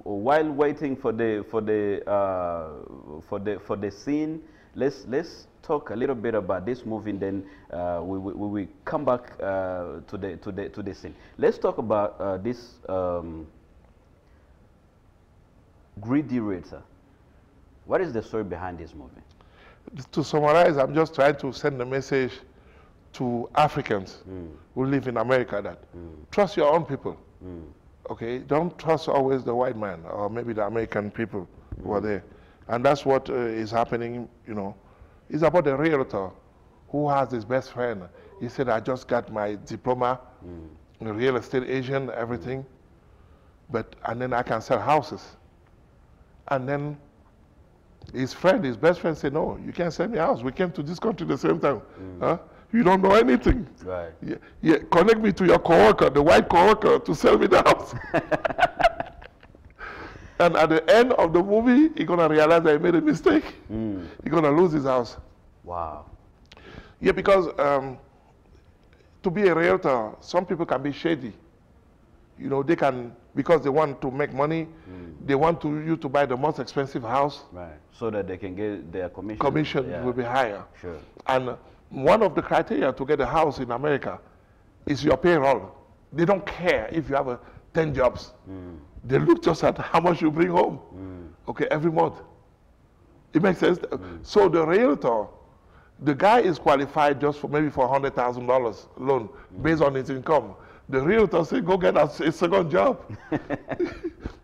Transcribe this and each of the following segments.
while waiting for the scene, let's talk a little bit about this movie, and then we come back to the scene. Let's talk about this greedy racer. What is the story behind this movie? To summarize, I'm just trying to send a message to Africans who live in America that trust your own people. Okay, don't trust always the white man or maybe the American people who are there. And that's what is happening, you know. It's about the realtor who has his best friend. He said, I just got my diploma, real estate agent, everything, and then I can sell houses. And then his best friend said, no, you can't sell me a house. We came to this country the same time. Huh? You don't know anything. Right. Yeah, connect me to your coworker, the white coworker, to sell me the house. And at the end of the movie, he's going to realize that he made a mistake. He's going to lose his house. Wow. Yeah, because to be a realtor, some people can be shady. You know, they can, because they want to make money, they want you to buy the most expensive house. Right, so that they can get their commission. Commission will be higher. Sure. And one of the criteria to get a house in America is your payroll. They don't care if you have 10 jobs. They look just at how much you bring home, okay, every month. It makes sense. So the realtor, the guy is qualified just for maybe for $100,000 loan based on his income. The realtor said, go get a second job.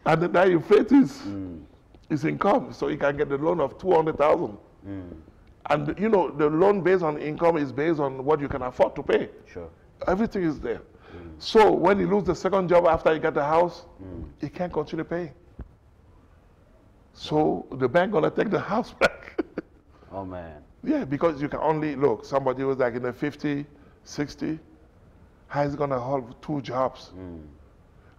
And then that inflates his income, so he can get the loan of $200,000. And you know, the loan based on income is based on what you can afford to pay. Sure. Everything is there. So when he loses the second job after he got the house, he can't continue paying. So the bank gonna take the house back. Oh man. Yeah, because you can only, look, somebody was like in the 50, 60, how is gonna hold 2 jobs?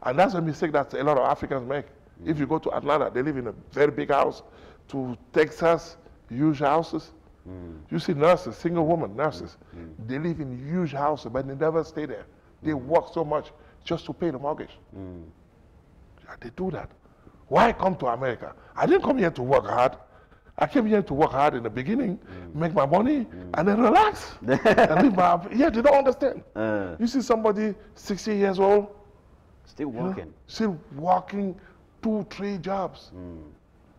And that's a mistake that a lot of Africans make. If you go to Atlanta, they live in a very big house. To Texas, huge houses. You see nurses, single women nurses. They live in huge houses, but they never stay there. They work so much just to pay the mortgage. They do that. Why come to America? I didn't come here to work hard. I came here to work hard in the beginning, make my money, and then relax. And live my, yeah, they don't understand. You see somebody 60 years old, still working. You know, still working 2, 3 jobs.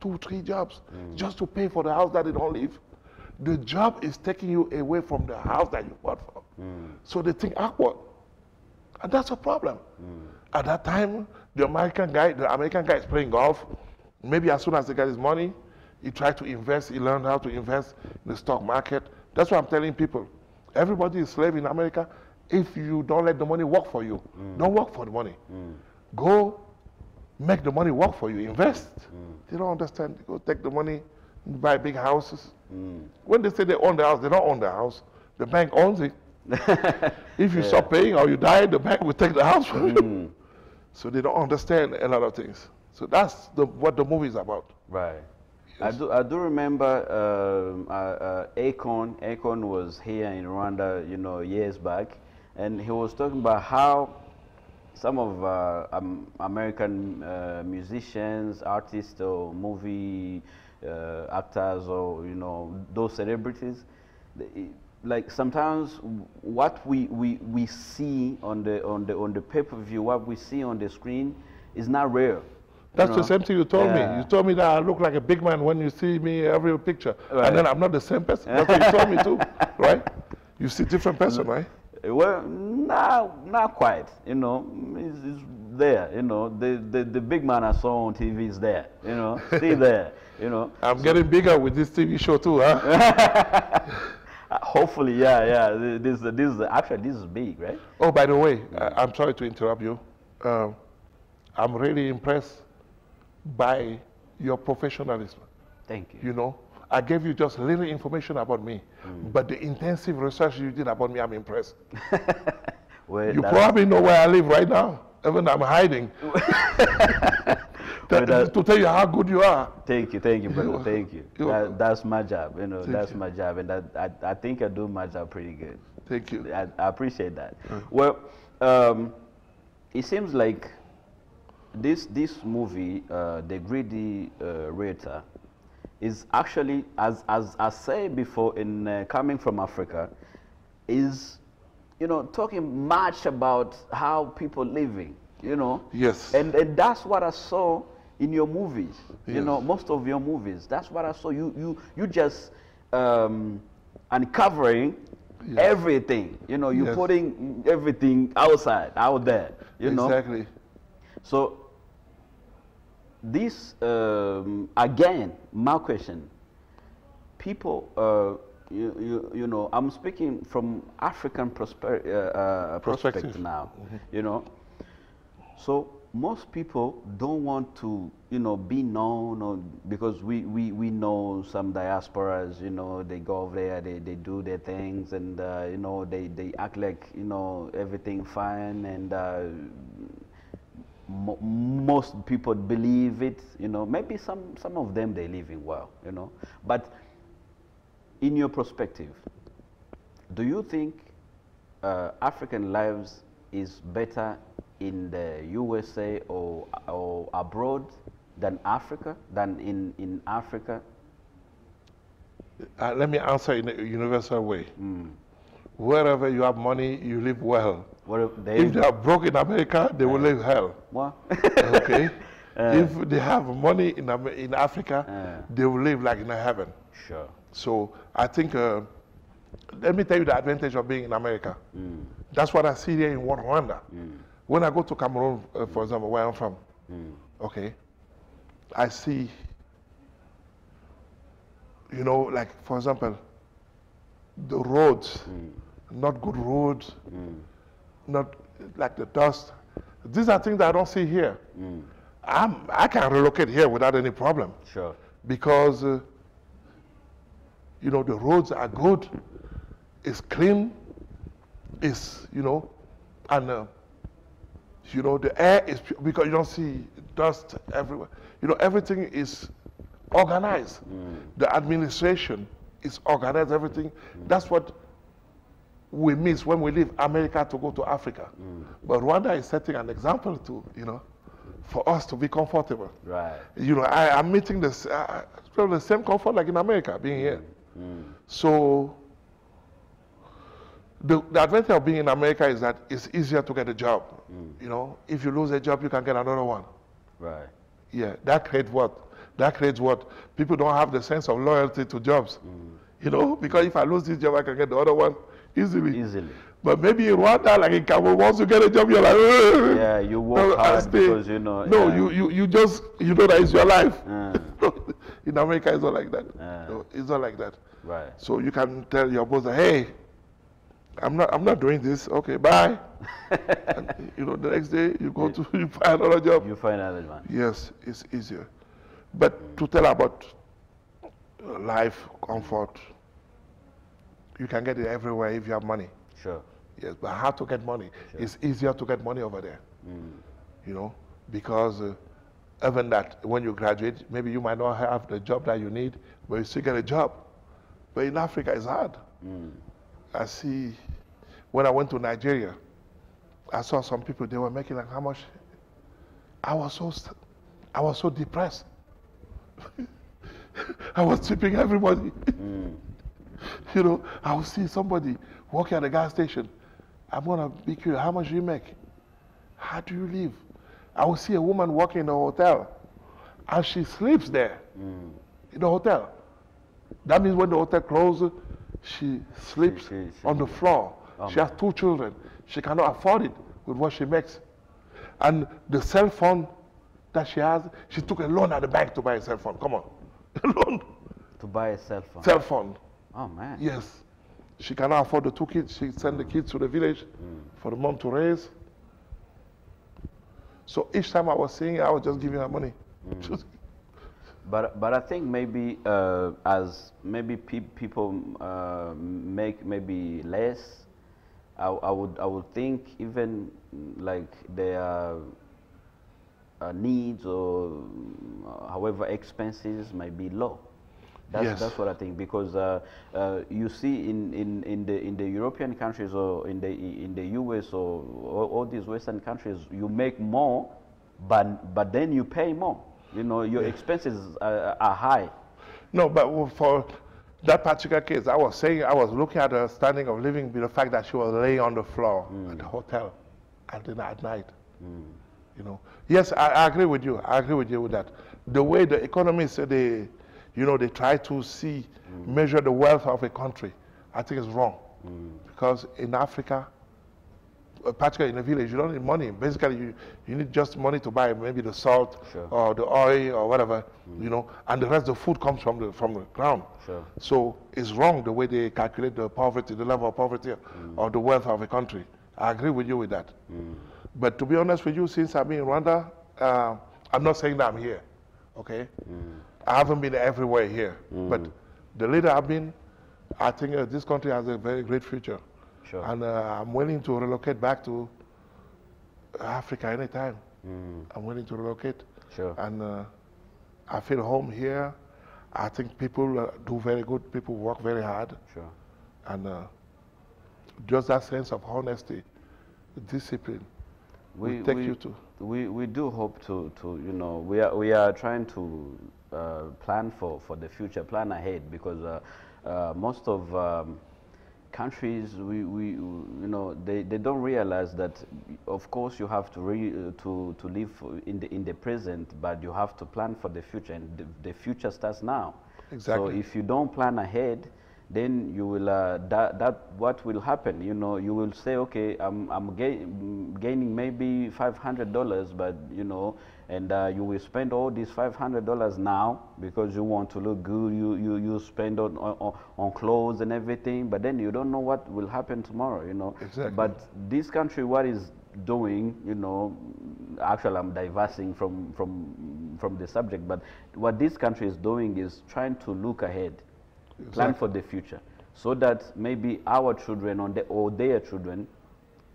2, 3 jobs just to pay for the house that they don't live. The job is taking you away from the house that you bought for. So they think awkward. And that's a problem. At that time, the American guy is playing golf. Maybe as soon as he got his money, he tried to invest, he learned how to invest in the stock market. That's what I'm telling people. Everybody is slave in America if you don't let the money work for you. Don't work for the money. Go make the money work for you, invest. They don't understand. They go take the money, buy big houses. When they say they own the house, they don't own the house. The bank owns it. If you stop paying or you die, the bank will take the house from you. So they don't understand a lot of things. So that's what the movie is about. Right. Yes. I do remember Akon was here in Rwanda, you know, years back, and he was talking about how some of American musicians, artists, or movie actors, or you know, those celebrities, like sometimes what we see on the pay-per-view, what we see on the screen, is not real. That's the same thing you told me. You told me that I look like a big man when you see me every picture, and then I'm not the same person. That's what you told me too, right? You see different person, right? Well, not quite. You know, it's there. You know, the big man I saw on TV is there. You know, still there. You know. I'm getting bigger with this TV show too, huh? Hopefully, yeah. This is big, right? Oh, by the way, I'm sorry to interrupt you. I'm really impressed by your professionalism. Thank you. You know, I gave you just little information about me, but the intensive research you did about me, I'm impressed. Well, you probably know where I live right now, even I'm hiding. To tell you how good you are. Thank you, brother. Thank you. That's my job, you know. That's my job, and I think I do my job pretty good. Thank you. I appreciate that. Well, it seems like this movie, The Greedy Rhetor, is actually, as I said before, in coming from Africa, is, you know, talking much about how people living, you know. Yes. And that's what I saw in your movies. You Yes. know, most of your movies. That's what I saw. You just uncovering Yes. everything. You know, you Yes. putting everything outside, out there. You know. Exactly. So this again, my question. People, you know, I'm speaking from African perspective Perspective. now. You know, so most people don't want to, you know, be known, or because we know some diasporas, you know, they go over there, they do their things, and you know, they act like, you know, everything fine, and most people believe it, you know. Maybe some of them they living well, you know. But in your perspective, do you think African lives is better in the USA or abroad than Africa, than in Africa? Let me answer in a universal way. Wherever you have money, you live well. If they are broke in America, they will live hell. What? Okay? If they have money in Africa, they will live like in a heaven. Sure. So I think, let me tell you the advantage of being in America. That's what I see here in Rwanda. When I go to Cameroon, for example, where I'm from, okay, I see, you know, like, for example, the roads, not good roads, not like the dust. These are things that I don't see here. I can relocate here without any problem. Sure. Because, you know, the roads are good, it's clean, it's, you know, and, you know, the air is, because you don't see dust everywhere. You know, everything is organized. The administration is organized, everything. That's what we miss when we leave America to go to Africa. But Rwanda is setting an example to, you know, for us to be comfortable. Right. You know, I'm meeting the same comfort like in America, being here. So the advantage of being in America is that it's easier to get a job. You know, if you lose a job, you can get another one. Right. Yeah, that creates what? That creates what? People don't have the sense of loyalty to jobs. You know, because if I lose this job, I can get the other one easily. Easily. But maybe in Rwanda, like in Cameroon, once you get a job, you're like, ugh. Yeah, you work hard because, you know. No, yeah. you just, you know that it's your life. In America, it's not like that. No, it's not like that. Right. So you can tell your boss, that, hey, I'm not doing this. Okay, bye. And, you know, the next day you go to you find another job. You find another one. Yes, it's easier. But to tell about life, comfort, you can get it everywhere if you have money. Sure. Yes, but how to get money? Sure. It's easier to get money over there. You know, because even that, when you graduate, maybe you might not have the job that you need, but you still get a job. But in Africa, it's hard. I see, when I went to Nigeria, I saw some people, they were making like how much? I was so depressed. I was tipping everybody. You know, I would see somebody working at a gas station. I'm gonna be curious, how much do you make? How do you live? I would see a woman working in a hotel, and she sleeps there in the hotel. That means when the hotel closes, she sleeps on the floor. She has 2 children. She cannot afford it with what she makes. And the cell phone that she has, she took a loan at the bank to buy a cell phone. Come on. A loan. To buy a cell phone. Cell phone. Oh, man. Yes. She cannot afford the 2 kids. She sent the kids to the village for the mom to raise. So each time I was seeing her, I was just giving her money. But I think maybe as maybe people make maybe less, I would think even like their needs or however expenses might be low. That's what I think, because you see in the European countries or in the US or all these Western countries, you make more but then you pay more. You know, your expenses are high. No, but for that particular case, I was saying, I was looking at the standing of living with the fact that she was laying on the floor at the hotel at night. You know, yes, I agree with you. I agree with you with that. The way the economists, they try to measure the wealth of a country, I think is wrong. Because in Africa, particularly in a village, you don't need money. Basically, you need just money to buy maybe the salt or the oil or whatever, you know, and the rest of the food comes from the ground. So it's wrong the way they calculate the poverty, the level of poverty or the wealth of a country. I agree with you with that. But to be honest with you, since I've been in Rwanda, I'm not saying that I'm here, okay? I haven't been everywhere here, but the later I've been, I think this country has a very great future. And I'm willing to relocate back to Africa anytime. I'm willing to relocate. And I feel home here. I think people do very good. People work very hard. And just that sense of honesty, discipline, we take you to. We do hope to you know, we are trying to plan for the future, plan ahead, because most of countries, you know, they don't realize that, of course, you have to live in the present, but you have to plan for the future, and the future starts now. Exactly. So if you don't plan ahead, then you will what will happen? You know, you will say, okay, I'm gaining maybe $500, but you know, and you will spend all these $500 now because you want to look good. You spend on clothes and everything, but then you don't know what will happen tomorrow. You know. Exactly. But this country, what is doing, you know, actually I'm diversing from the subject, but what this country is doing is trying to look ahead. Plan for the future, so that maybe our children or their children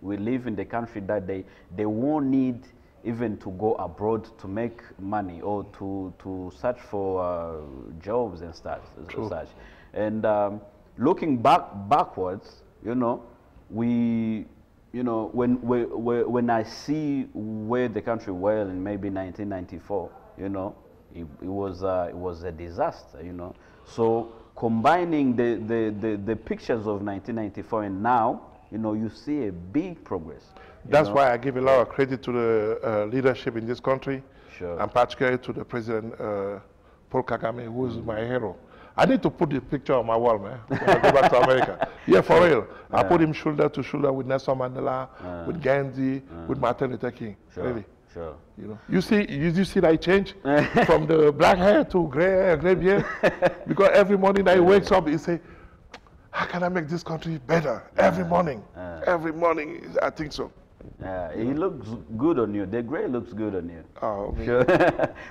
will live in the country that they won't need even to go abroad to make money or to search for jobs and such. And looking backwards, you know, you know, when I see where the country was in maybe 1994, you know, it was a disaster, you know. So combining the pictures of 1994 and now, you know, you see a big progress. That's why I give a lot of credit to the leadership in this country, and particularly to the President Paul Kagame, who is my hero. I need to put the picture on my wall, man, when I go back to America. Yeah, for real. I put him shoulder to shoulder with Nelson Mandela, with Gandhi, with Martin Luther King. Really. You know, you see that change from the black hair to gray beard, because every morning that he wakes up, he say, "How can I make this country better?" Every morning, I think so. Yeah, he looks good on you. The gray looks good on you. Oh, sure.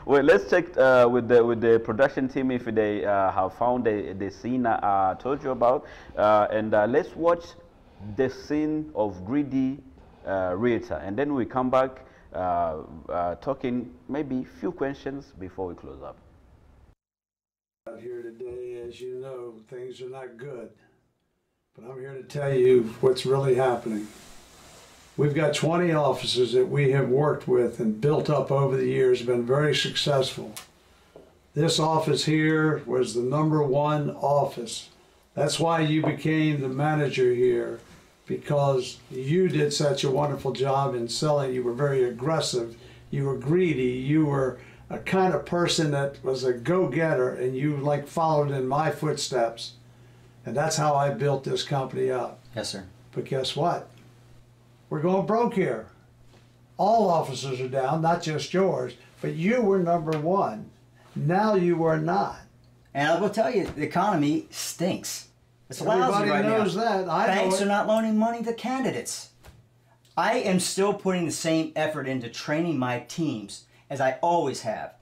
Well, let's check with the production team if they have found the scene I told you about, and let's watch the scene of greedy Rita, and then we come back. Talking maybe a few questions before we close up. Out here today, as you know, things are not good, but I'm here to tell you what's really happening. We've got 20 offices that we have worked with and built up over the years, been very successful. This office here was the #1 office. That's why you became the manager here, because you did such a wonderful job in selling. You were very aggressive, you were greedy, you were a kind of person that was a go-getter, and you like followed in my footsteps. And that's how I built this company up. Yes, sir. But guess what? We're going broke here. All officers are down, not just yours, but you were #1. Now you are not. And I will tell you, the economy stinks. It's lousy Everybody right knows now. that. I Banks know are not loaning money to candidates. I am still putting the same effort into training my teams as I always have.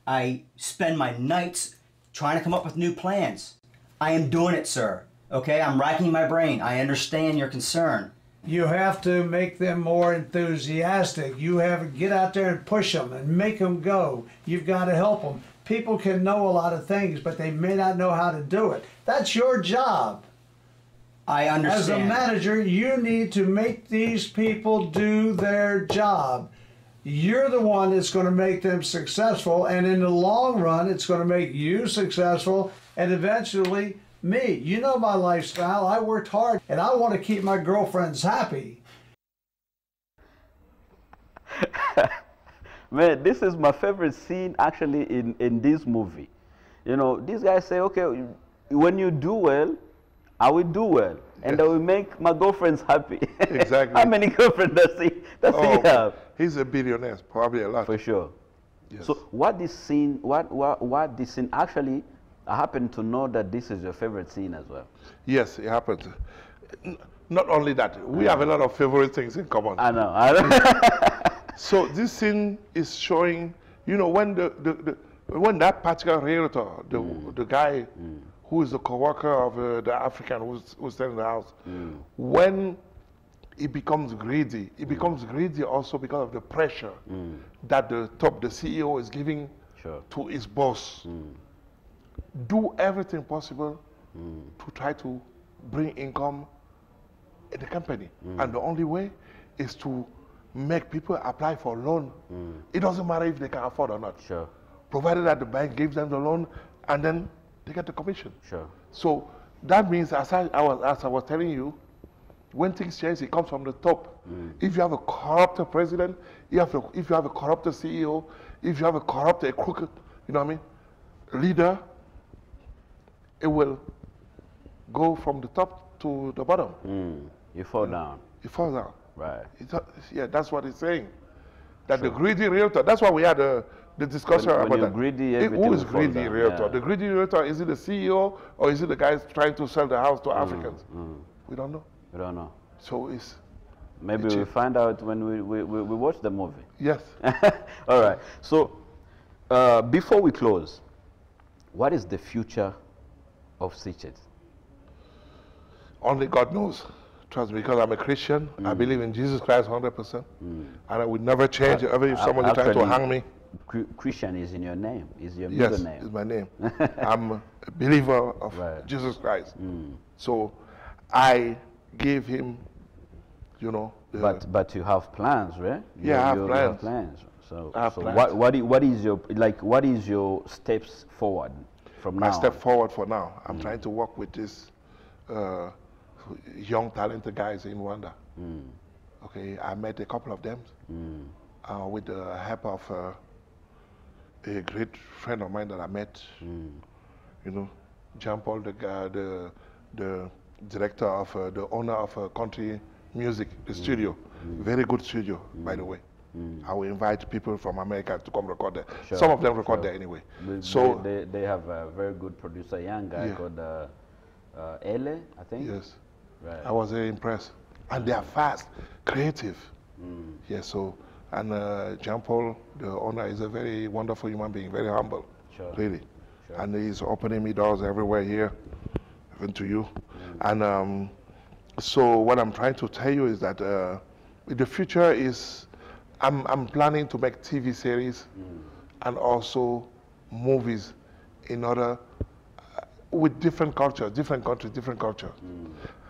I spend my nights trying to come up with new plans. I am doing it, sir. Okay, I'm racking my brain. I understand your concern. You have to make them more enthusiastic. You have to get out there and push them and make them go. You've got to help them. People can know a lot of things, but they may not know how to do it. That's your job. I understand. As a manager, you need to make these people do their job. you're the one that's going to make them successful, and in the long run, it's going to make you successful, and eventually me. You know my lifestyle. I worked hard, and I want to keep my girlfriends happy. Man, this is my favorite scene actually in this movie. You know, these guys say, okay, when you do well, I will do well, and I will make my girlfriends happy. Exactly. How many girlfriends does he have? He's a billionaire, probably a lot. For sure. Yes. So what this scene, what this scene actually, I happen to know that this is your favorite scene as well. Yes, it happens. Not only that, we have a lot of favorite things in common. I know. So this scene is showing, you know, when when that particular realtor, the guy who is the co-worker of the African who's staying in the house, when he becomes greedy, he becomes greedy also because of the pressure that the CEO is giving to his boss. Do everything possible to try to bring income in the company. And the only way is to make people apply for a loan. It doesn't matter if they can afford or not. Sure. Provided that the bank gives them the loan and then they get the commission. Sure. So that means, as I was telling you, when things change, it comes from the top. If you have a corrupt president, if you have a corrupt CEO, if you have a crooked, you know what I mean, leader, it will go from the top to the bottom. You fall down. It falls down. Right. Yeah, that's what it's saying. That the greedy realtor, that's why we had the discussion when about you're that. greedy, Who is will fall greedy down. realtor? Yeah. The greedy realtor, is it the CEO or is it the guys trying to sell the house to Africans? We don't know. We don't know. So it's... Maybe we'll find out when we watch the movie. Yes. All right. So before we close, what is the future of Sitchet? Only God knows. Trust me, because I'm a Christian. I believe in Jesus Christ 100%. And I would never change it, even if somebody trying to hang me. Christian is in your name, is your middle Yes, name. it's my name. I'm a believer of Jesus Christ. So I gave him, you know. But you have plans, right? Yeah, I have plans. You have plans. So, I have so plans. what is your steps forward from now? My step forward for now, I'm trying to work with this young talented guys in Rwanda. Okay, I met a couple of them with the help of a great friend of mine that I met. You know, Jean Paul, the director of the owner of Country Music, the studio. Very good studio, by the way. I will invite people from America to come record there. Sure, Some of them record there anyway. So they have a very good producer, young guy called Ele, I think. Yes. Right. I was very impressed. And they are fast, creative. Yes, so, and Jean Paul, the owner, is a very wonderful human being, very humble, really. Sure. And he's opening me doors everywhere here, even to you. And so what I'm trying to tell you is that the future is, I'm planning to make TV series and also movies in order, with different cultures, different countries, different culture.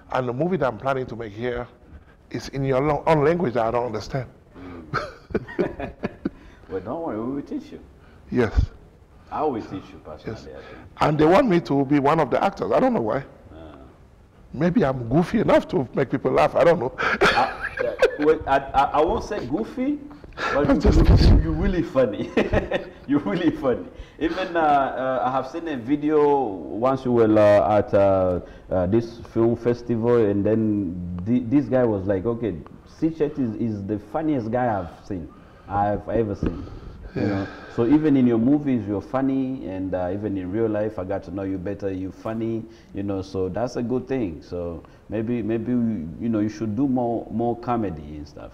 And the movie that I'm planning to make here is in your own language that I don't understand. Well, don't worry, we will teach you. Yes. I will teach you personally. Yes. And they want me to be one of the actors. I don't know why. Maybe I'm goofy enough to make people laugh. I don't know. I won't say goofy, but you're really funny. You're really funny. Even I have seen a video once you were at this film festival, and then this guy was like, okay, Sitchet is the funniest guy I've ever seen. You know? So even in your movies, you're funny, and even in real life, I got to know you better. You're funny, you know. So that's a good thing. So maybe you know, you should do more comedy and stuff.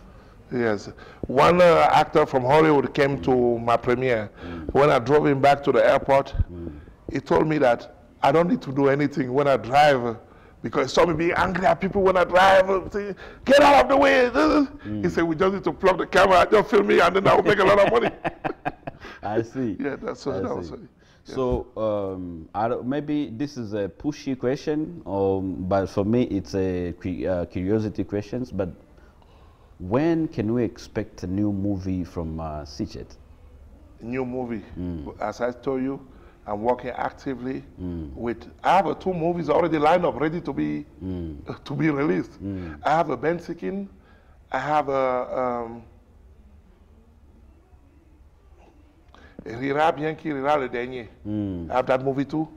Yes. One actor from Hollywood came to my premiere. When I drove him back to the airport, he told me that I don't need to do anything when I drive, because he saw me being angry at people when I drive, saying, get out of the way. He said, we just need to plug the camera, just film me, and then I will make a lot of money. I see. Yeah, that's what that was. Yeah. So maybe this is a pushy question, but for me it's a curiosity questions. But when can we expect a new movie from Sitchet? New movie. As I told you, I'm working actively with. I have 2 movies already lined up, ready to be released. I have a Ben Sikin. I have a Rira Bianchi, Rira Le Dernier. I have that movie too.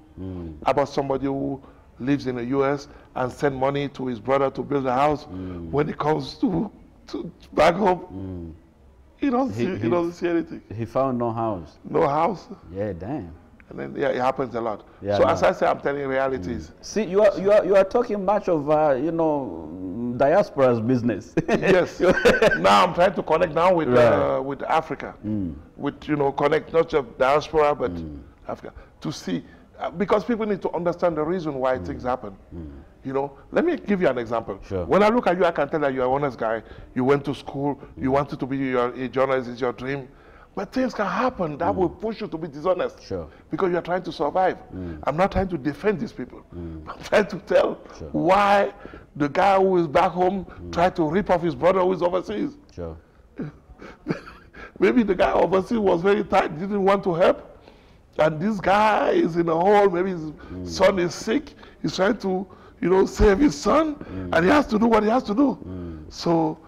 About somebody who lives in the U.S. and send money to his brother to build a house. When he comes to back home, he doesn't see anything. He found no house. No house. Yeah, damn. And then yeah, it happens a lot. Yeah, so as I say, I'm telling you realities. See, you are talking much of you know, diaspora's business. Yes. Now I'm trying to connect now with Africa, with connect not just diaspora but Africa to see because people need to understand the reason why things happen. Let me give you an example. Sure. When I look at you, I can tell that you're an honest guy. You went to school. You wanted to be a journalist. It's your dream. But things can happen that will push you to be dishonest. Sure. Because you're trying to survive. I'm not trying to defend these people. I'm trying to tell why the guy who is back home tried to rip off his brother who is overseas. Sure. Maybe the guy overseas was very tight, didn't want to help. And this guy is in a hole, maybe his son is sick. He's trying to, save his son. And he has to do what he has to do. So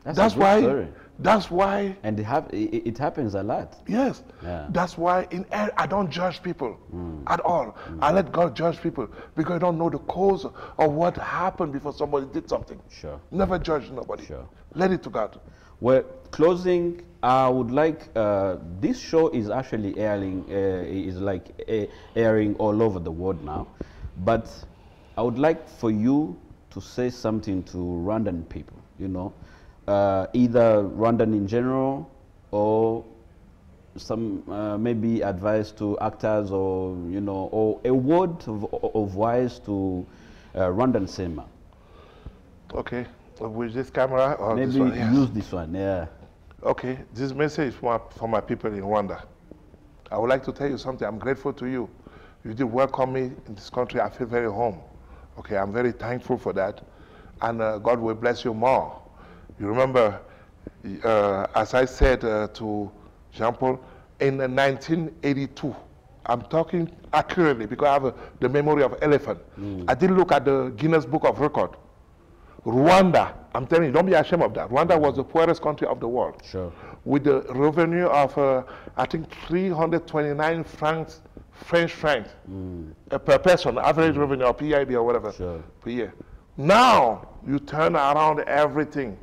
that's why. Story. That's why. And it happens a lot. Yes. Yeah. That's why I don't judge people at all. I let God judge people because I don't know the cause of what happened before somebody did something. Sure. Never judge nobody. Sure. Let it to God. Well, closing, I would like, this show is actually airing, airing all over the world now. But I would like for you to say something to Rwandan people, either Rwandan in general or some maybe advice to actors or or a word of wise to Rwandan cinema. Okay, with this camera or maybe this one? Yes. Use this one, yeah. Okay, this message for my people in Rwanda. I would like to tell you something. I'm grateful to you. You did welcome me in this country. I feel very home. Okay, I'm very thankful for that. And God will bless you more. You remember, as I said to Jean-Paul, in 1982, I'm talking accurately because I have the memory of elephant. I did look at the Guinness Book of Record. Rwanda, I'm telling you, don't be ashamed of that. Rwanda was the poorest country of the world. Sure. With the revenue of, I think, 329 francs, French francs per person, average revenue or PIB or whatever per year. Now, you turn around everything.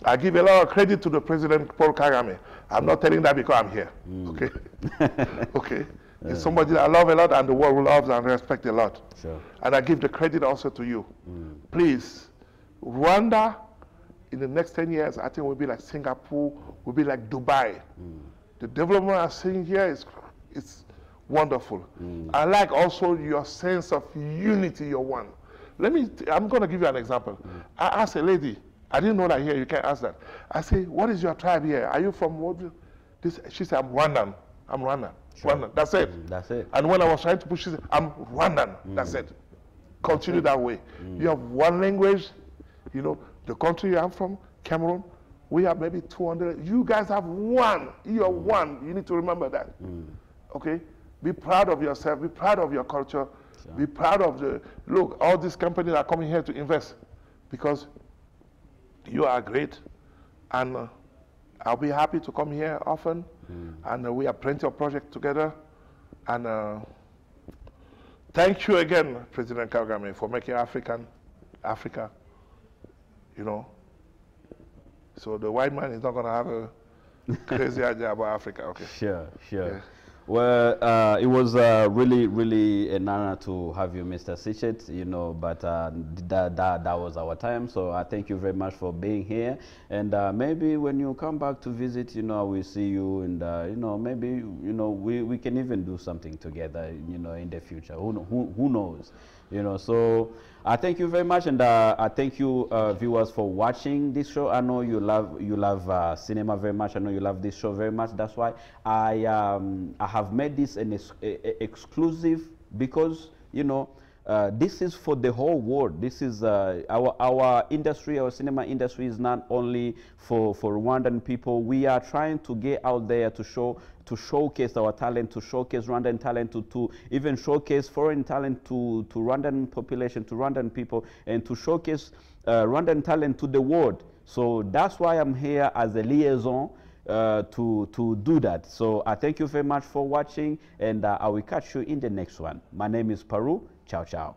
I give a lot of credit to the President Paul Kagame. I'm not telling that because I'm here, okay? Okay? It's somebody that I love a lot and the world loves and respects a lot. Sure. And I give the credit also to you. Please, Rwanda, in the next 10 years, I think will be like Singapore, will be like Dubai. The development I'm seeing here is wonderful. I like also your sense of unity, you're one. I'm going to give you an example. I asked a lady, I didn't know that here, you can't ask that. I say, what is your tribe here? Are you from what? She said, I'm Rwandan. I'm Rwandan. Sure. Rwandan. That's it. That's it. And when I was trying to push, she said, I'm Rwandan. That's it. Continue that way. You have one language, the country I'm from, Cameroon, we have maybe 200. You guys have one. You're one. You need to remember that. Okay? Be proud of yourself. Be proud of your culture. Sure. Be proud of look, all these companies are coming here to invest because you are great. And I'll be happy to come here often. And we have plenty of projects together. And thank you again, President Kagame, for making Africa. So the white man is not going to have a crazy idea about Africa, okay? Sure. Yeah. Well, it was really, really an honor to have you, Mr. Sitchet, but that was our time. So I thank you very much for being here. And maybe when you come back to visit, we'll see you and, maybe, we can even do something together, in the future. Who knows? So I thank you very much, and I thank you viewers for watching this show. I know you love cinema very much. I know you love this show very much. That's why I have made this an exclusive because this is for the whole world. This is our industry, our cinema industry is not only for Rwandan people. We are trying to get out there to showcase our talent, to showcase Rwandan talent, to even showcase foreign talent to Rwandan population, to Rwandan people, and to showcase Rwandan talent to the world. So that's why I'm here as a liaison to do that. So I thank you very much for watching, and I will catch you in the next one. My name is Paru. Ciao, ciao.